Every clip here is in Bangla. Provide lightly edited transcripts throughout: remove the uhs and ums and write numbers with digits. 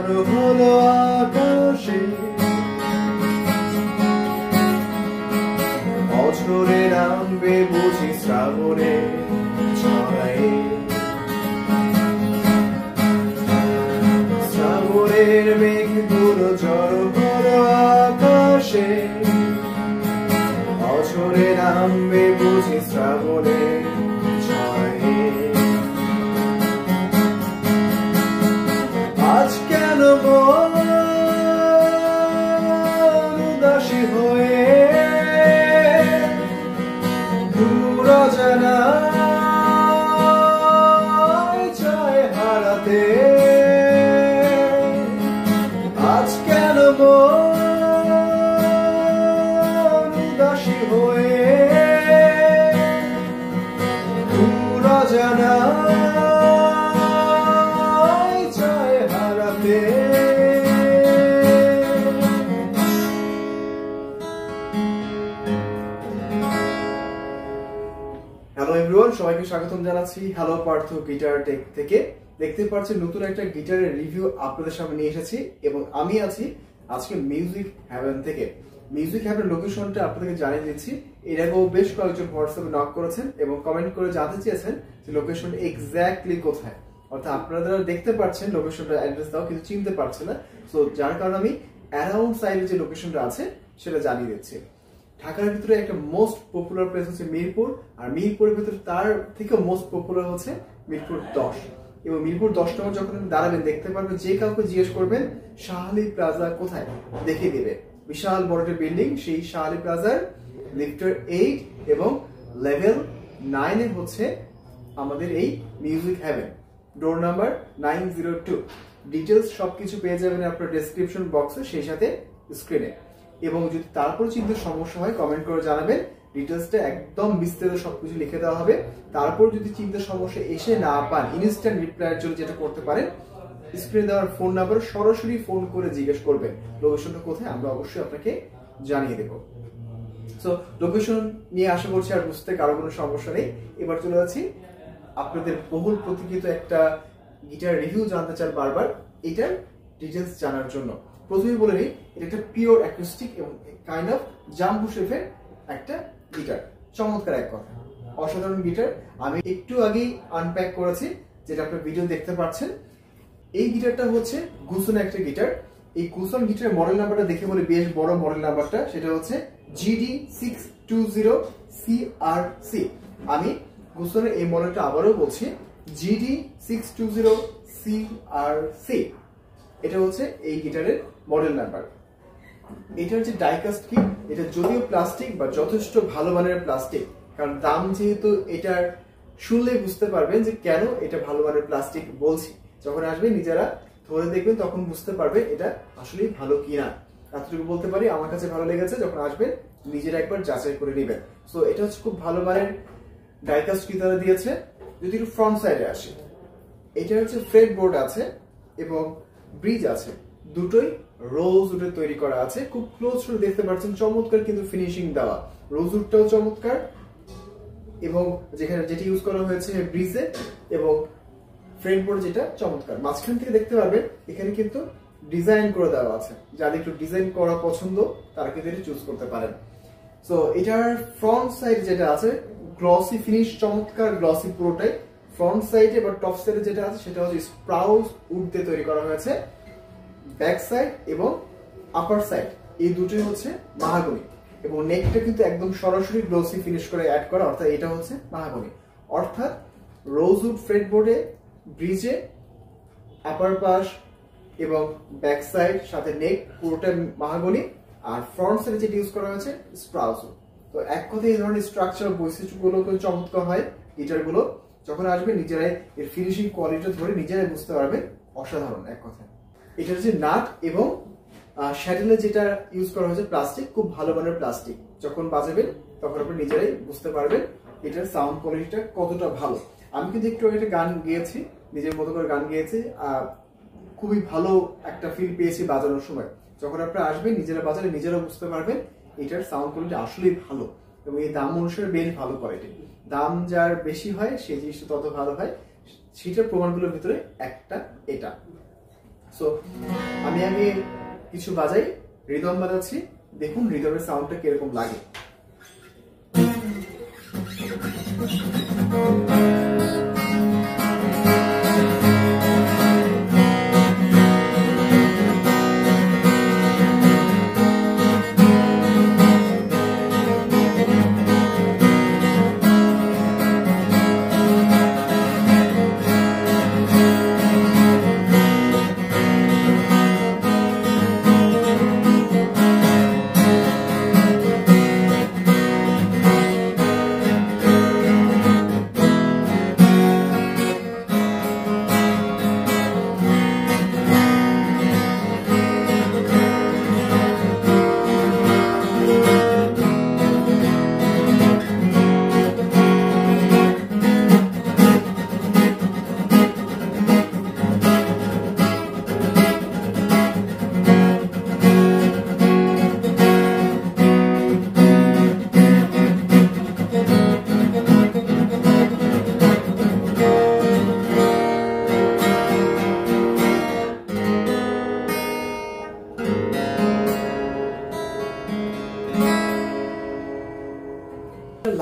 ঝড় হলো আকাশে, বছরে নামবে বুঝি শ্রাবণে ছড়ায়। শ্রাবণের মেঘগুলো ঝড় হলো আকাশে, বছরে নামবে বুঝি শ্রাবণে ছড়ায়। আজ কেন মন উদাসী হয়ে দূর অজানায় চায় হারাতে? আজ কেন মন উদাসী হয়ে দূর অজানায় চায় হারাতে? হ্যালো এভরিওয়ান, সবাইকে স্বাগতম জানাচ্ছি হ্যালো পার্থ গিটার টেক থেকে। দেখতে পাচ্ছেন নতুন একটা গিটারের রিভিউ আপনাদের সামনে নিয়ে এসেছি এবং আমি আছি আজকে মিউজিক হ্যাভেন থেকে। মিউজিক হ্যাভেন লোকেশনটা আপনাদেরকে জানিয়ে দিচ্ছি। এর আগেও বেশ কয়েকজন হোয়াটসঅ্যাপে নক করেছেন এবং কমেন্ট করে জানতে চেয়েছেন যে লোকেশন এক্স্যাক্টলি কোথায়। অর্থাৎ আপনারা দেখতে পাচ্ছেন লোকেশনটা অ্যাড্রেস দাও কিন্তু চিনতে পারছে না, সো যার কারণে আমি অ্যারাউন্ড সাইডে যে লোকেশনটা আছে সেটা জানিয়ে দিচ্ছি। ঢাকার ভিতরে একটা মোস্ট পপুলার প্লেস হচ্ছে মিরপুর, আর মিরপুরের ভিতরে তার থেকে মোস্ট পপুলার হচ্ছে মিরপুর 10। এবং মিরপুর 10 নম্বর যখন দাঁড়াবেন দেখতে পারবেন, যে কাউকে জিজ্ঞেস করবেন শাহ আলী প্লাজা কোথায়, দেখিয়ে দেবে। বিশাল বড় একটা বিল্ডিং, সেই শাহ আলী প্লাজার লিফটার 8 এবং লেভেল 9 এ হচ্ছে আমাদের এই music heaven, door number 902। Details সবকিছু পেয়ে যাবেন আপনার ডেসক্রিপশন বক্সে, সেই সাথে স্ক্রিনে। এবং যদি তারপর চিন্তা সমস্যা হয় কমেন্ট করে জানাবেন, ডিটেলসটা একদম বিস্তারিত সবকিছু লিখে দেওয়া হবে। তারপর যদি চিন্তা সমস্যা এসে না পান, ইনস্ট্যান্ট রিপ্লাইয়ের জন্য যেটা করতে পারেন, স্ক্রিনে দেওয়ার ফোন নাম্বার সরাসরি ফোন করে জিজ্ঞেস করবেন লোকেশনটা কোথায়, আমরা অবশ্যই আপনাকে জানিয়ে দেব। সো লোকেশন নিয়ে আশা করছি আর বুঝতে কারো কোনো সমস্যা নেই। এবার চলে যাচ্ছি আপনাদের বহুল প্রতীক্ষিত একটা গিটার রিভিউ জানতে চান বারবার, এটার ডিটেলস জানার জন্য। প্রথমে বলে নিই, এটা একটা পিওর অ্যাকুস্টিক এবং কাইন্ড অফ জাম্বু শেপের একটা গিটার। চমৎকার এক কথা, অসাধারণ গিটার। আমি একটু আগেই আনপ্যাক করেছি, যেটা আপনার ভিডিও দেখতে পাচ্ছেন। এই গিটারটা হচ্ছে গুসনের একটা গিটার। এই গুসন গিটারের মডেল নাম্বারটা দেখে বলে, বেশ বড় মডেল নাম্বারটা, সেটা হচ্ছে GD620CRC। আমি গুসনের এই মডেলটা আবারও বলছি, GD620CRC। এটা হচ্ছে এই গিটারের মডেল নাম্বার। এটা হচ্ছে ডাইকাস্ট কি, এটা যদিও প্লাস্টিক বা যথেষ্ট ভালো মানের প্লাস্টিক, কারণ দাম যেহেতু এটার শুনলে বুঝতে পারবেন যে কেন এটা ভালো মানের প্লাস্টিক বলছি। যখন আসবে নিজেরা ধরে দেখবেন তখন বুঝতে পারবে এটা আসলে ভালো কিনা। এতটুকু বলতে পারি, আমার কাছে ভালো লেগেছে। যখন আসবেন নিজেরা একবার যাচাই করে নেবেন। সো এটা হচ্ছে খুব ভালো মানের ডাইকাস্ট কি তারা দিয়েছে। যদি একটু ফ্রন্ট সাইডে আসে, এটা হচ্ছে ফ্রেড বোর্ড আছে এবং ব্রিজ আছে, দুটোই রোজ উডের তৈরি করা আছে। খুব ক্লোজ করে দেখতে পাচ্ছেন, চমৎকার কিন্তু ফিনিশিং দেওয়া। রোজ উডটাও চমৎকার এবং যেখানে যেটি ইউজ করা হয়েছে ব্রিজে, এবং ফ্রেড বোর্ড যেটা চমৎকার। মাঝখান থেকে দেখতে পারবেন এখানে কিন্তু ডিজাইন করে দেওয়া আছে, যাদের একটু ডিজাইন করা পছন্দ তারা কিন্তু এটা চুজ করতে পারেন। সো এটার ফ্রন্ট সাইড যেটা আছে গ্লসি ফিনিশ, চমৎকার গ্লসি পুরোটাই। ফ্রন্ট সাইডে বা টপ সাইডে যেটা আছে সেটা হচ্ছে স্প্রাউস উড দিয়ে তৈরি করা হয়েছে। ব্যাক সাইড এবং আপার সাইড এই দুটোই হচ্ছে মাহাগনি, এবং নেকটা কিন্তু একদম সরাসরি গ্লসি ফিনিশ করে অ্যাড করা, অর্থাৎ এটা হচ্ছে মাহাগনি। অর্থাৎ রোজউড ফ্রেড বোর্ডে, ব্রিজে, আপার পাশ এবং ব্যাক সাইড সাথে নেক পুরোটা মাহাগনি, আর ফ্রন্ট সাইডে যেটা ইউজ করা হয়েছে স্প্রাউস। তো এক কথায় এই ধরনের স্ট্রাকচার বৈশিষ্ট্যগুলো চমৎকার হয় গিটারগুলো। যখন আসবে নিজেরাই এর ফিনিশিং কোয়ালিটি ধরে নিজেরাই বুঝতে পারবেন, অসাধারণ এক কথা। এটা হচ্ছে নাট এবং শ্যাটেলে যেটা ইউজ করা হয়েছে প্লাস্টিক, খুব ভালো মানের প্লাস্টিক। যখন বাজাবেন তখন আপনি নিজেরাই বুঝতে পারবেন এটার সাউন্ড কোয়ালিটিটা কতটা ভালো। আমি কিন্তু একটু একটা গান গেয়েছি, নিজের মতো করে গান গেয়েছি, খুবই ভালো একটা ফিল পেয়েছি বাজানোর সময়। যখন আপনারা আসবেন নিজেরা বাজালে নিজেরা বুঝতে পারবেন এটার সাউন্ড কোয়ালিটি আসলেই ভালো, এবং এই দাম অনুসারে বেশ ভালো কোয়ালিটি। দাম যার বেশি হয় সেই জিনিসটা তত ভালো হয়, সেটার প্রমাণগুলোর ভিতরে একটা এটা। সো আমি আগে কিছু বাজাই, রিদম বাজাচ্ছি, দেখুন রিদমের সাউন্ডটা কিরকম লাগে।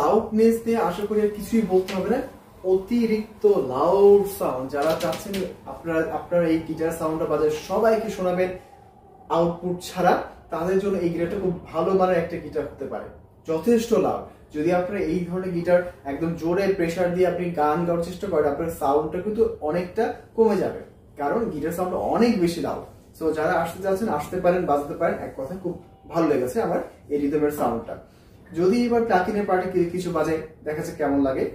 লাউডনেস দিয়ে আশা করি আর কিছুই বলতে হবে না, অতিরিক্ত লাউড সাউন্ড। যারা চাচ্ছেন আপনারা এই গিটার সাউন্ডটা বাজায় সবাইকে শোনাবেন আউটপুট ছাড়া, তাদের জন্য এই গিটারটা খুব ভালো মানের একটা গিটার হতে পারে, যথেষ্ট লাউড। যদি আপনারা এই ধরনের গিটার একদম জোরে প্রেসার দিয়ে আপনি গান গাওয়ার চেষ্টা করেন, আপনার সাউন্ডটা কিন্তু অনেকটা কমে যাবে, কারণ গিটার সাউন্ড অনেক বেশি লাউড। সো যারা আসতে চাচ্ছেন আসতে পারেন, বাজাতে পারেন। এক কথা খুব ভালো লেগেছে আমার এই রিদমের সাউন্ডটা। যদি এবার প্লাকিনের পার্টে কিছু বাজাই, দেখা যাচ্ছে কেমন লাগে।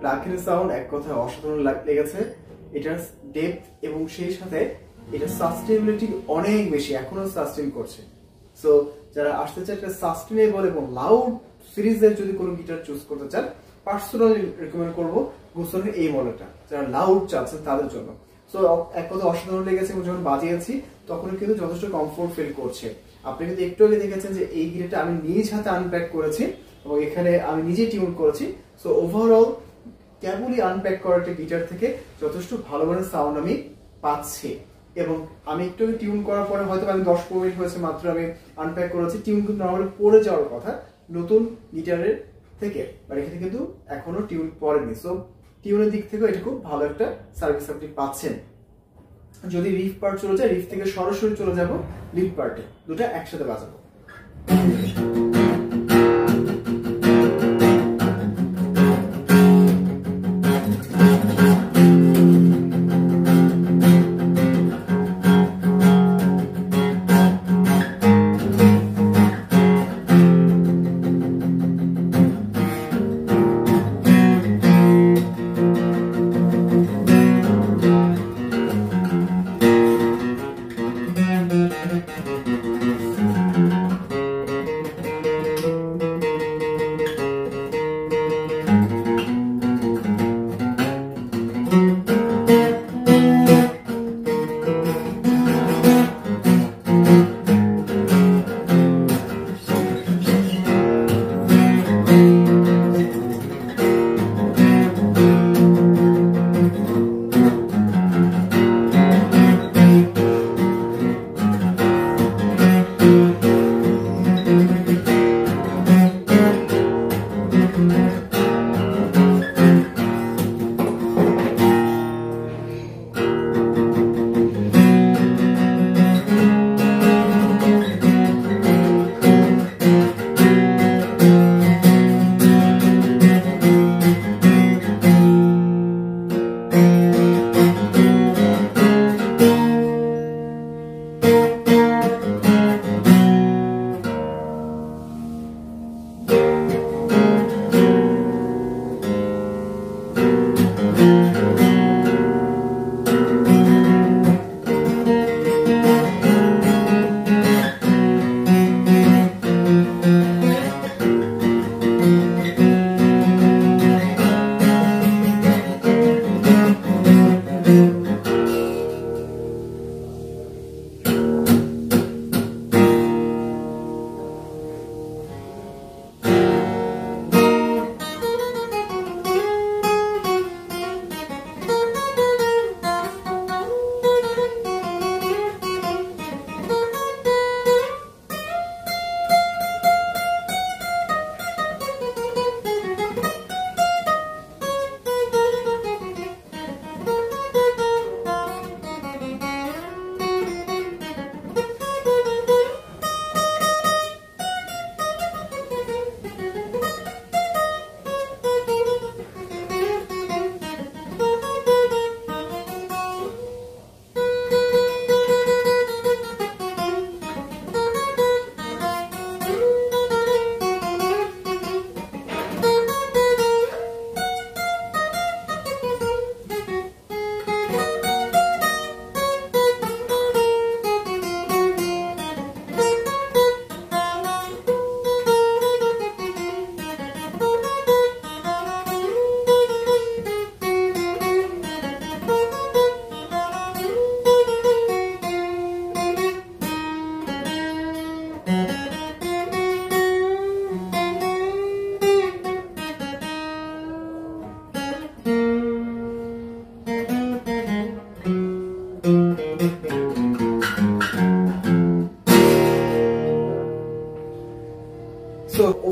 প্লাকিনের সাউন্ড এক কথায় অসাধারণ লেগেছে। এটার ডেপথ এবং সেই সাথে এটা সাস্টেনেবিলিটি অনেক বেশি, এখনো সাস্টেন করছে। সো যারা আসতে চায় একটা সাস্টেনেবল এবং লাউড সিরিজের যদি কোনো গিটার চুজ করতে চান, পার্সোনালি রেকমেন্ড করবো গুসনের এই মডেলটা, যারা লাউড চাচ্ছেন তাদের জন্য। সো এক কথা অসাধারণ লেগেছে এবং যখন বাজিয়েছি তখন কিন্তু যথেষ্ট কমফোর্ট ফিল করছে। আপনি কিন্তু একটু আগে দেখেছেন যে এই গিটারটা আমি নিজ হাতে আনপ্যাক করেছি এবং এখানে আমি নিজে টিউন করেছি। সো ওভারঅল কেবলই আনপ্যাক করা একটা গিটার থেকে যথেষ্ট ভালো মানের সাউন্ড আমি পাচ্ছি। এবং আমি একটু টিউন করার পরে হয়তো আমি 10-15 মিনিট হয়েছে মাত্র আমি আনপ্যাক করেছি, টিউন কিন্তু নর্মালি পড়ে যাওয়ার কথা নতুন গিটারের থেকে, বাট এখানে কিন্তু এখনো টিউন পড়েনি। সো টিউনের দিক থেকে এটা খুব ভালো একটা সার্ভিস আপনি পাচ্ছেন। যদি রিফ পার্ট চলে যায়, রিফ থেকে সরাসরি চলে যাব লিড পার্টে, দুটো একসাথে বাজাবো।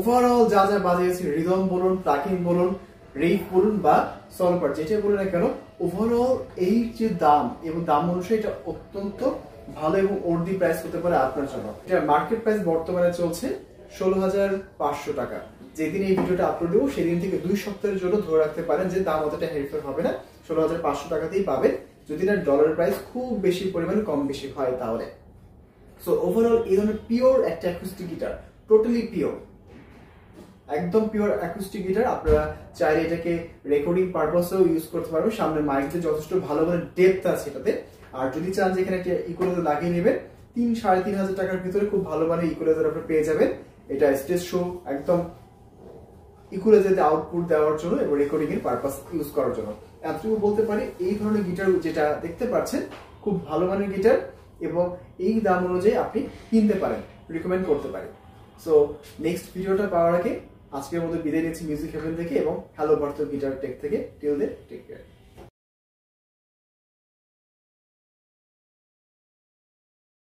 ওভারঅল যা যা বাজিয়েছি, রিদম বলুন, প্লাকিং বলুন, রেট বলুন বা সলপার, যেটা বলুন না কেন, ওভারঅল এই যে দাম এবং দাম অনুসারে এটা অত্যন্ত ভালো এবং ওর্দি প্রাইস হতে পারে আপনার জন্য। এটা মার্কেট প্রাইস বর্তমানে চলছে 16,500 টাকা। যেদিন এই ভিডিওটা আপলোড দেবো সেদিন থেকে 2 সপ্তাহের জন্য ধরে রাখতে পারেন যে দাম অতটা হেরফের হবে না, 16,500 টাকাতেই পাবেন, যদি না ডলারের প্রাইস খুব বেশি পরিমাণে কম বেশি হয় তাহলে। সো ওভারঅল এই ধরনের পিওর একটা অ্যাকুস্টিক গিটার, টোটালি পিওর, একদম পিওর অ্যাকুস্টিক গিটার। আপনারা চাইলে এটাকে রেকর্ডিং পারপাসেও ইউজ করতে পারবেন, সামনে মাইকতে যথেষ্ট ভালো মানে ডেপথ আছে এটাতে। আর যদি চান যে এখানে একটা ইকুয়ালাইজার লাগিয়ে নেবেন, 3-3.5 টাকার ভিতরে খুব ভালো মানে ইকুয়ালাইজার আপনারা পেয়ে যাবেন। এটা স্টেজ শো একদম ইকুয়ালাইজারতে আউটপুট দেওয়ার জন্য এবং রেকর্ডিং এর পারপাস ইউজ করার জন্য। এতটুকু বলতে পারি, এই ধরনের গিটার যেটা দেখতে পাচ্ছেন খুব ভালো মানের গিটার এবং এই দাম অনুযায়ী আপনি কিনতে পারেন, রিকমেন্ড করতে পারি। সো নেক্সট ভিডিওটা পাওয়ার আগে আজকের মতো বিদায় নিচ্ছি মিউজিক হেভেন থেকে এবং হ্যালো ভার্চুয়াল গিটার টেক থেকে। Till then take care.